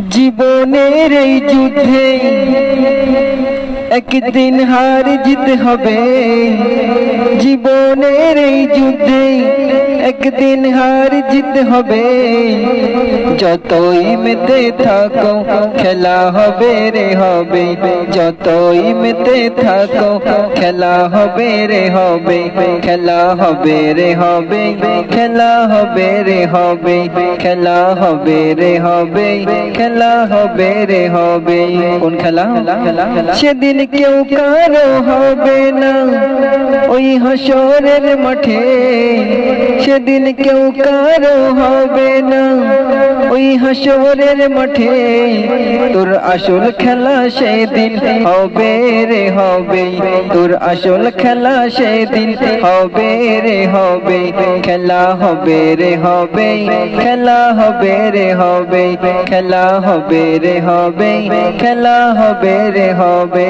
জীবনের এই যুদ্ধে একদিন হার জিত হবে। জীবনের এই যুদ্ধে একদিন হার জিত হবে। যতই মেতে থাকো খেলা হবে রে হবে। যতই মেতে থাকো খেলা হবে রে হবে। খেলা হবে রে হবে। খেলা হবে রে হবে। খেলা হবে রে হবে। খেলা হবে রে হবে। কোন খেলা? সেদিন কেউ কারো হবে না ওই হাসরের মাঠে। সেদিন কেউ কারো হবে না ওই হাসরের মাঠে। তোর আসল খেলা সেদিন হবে রে হবে। তোর আসল খেলা সেদিন হবে রে হবে। খেলা হবে রে হবে। খেলা হবে রে হবে। খেলা হবে রে হবে। খেলা হবে রে হবে।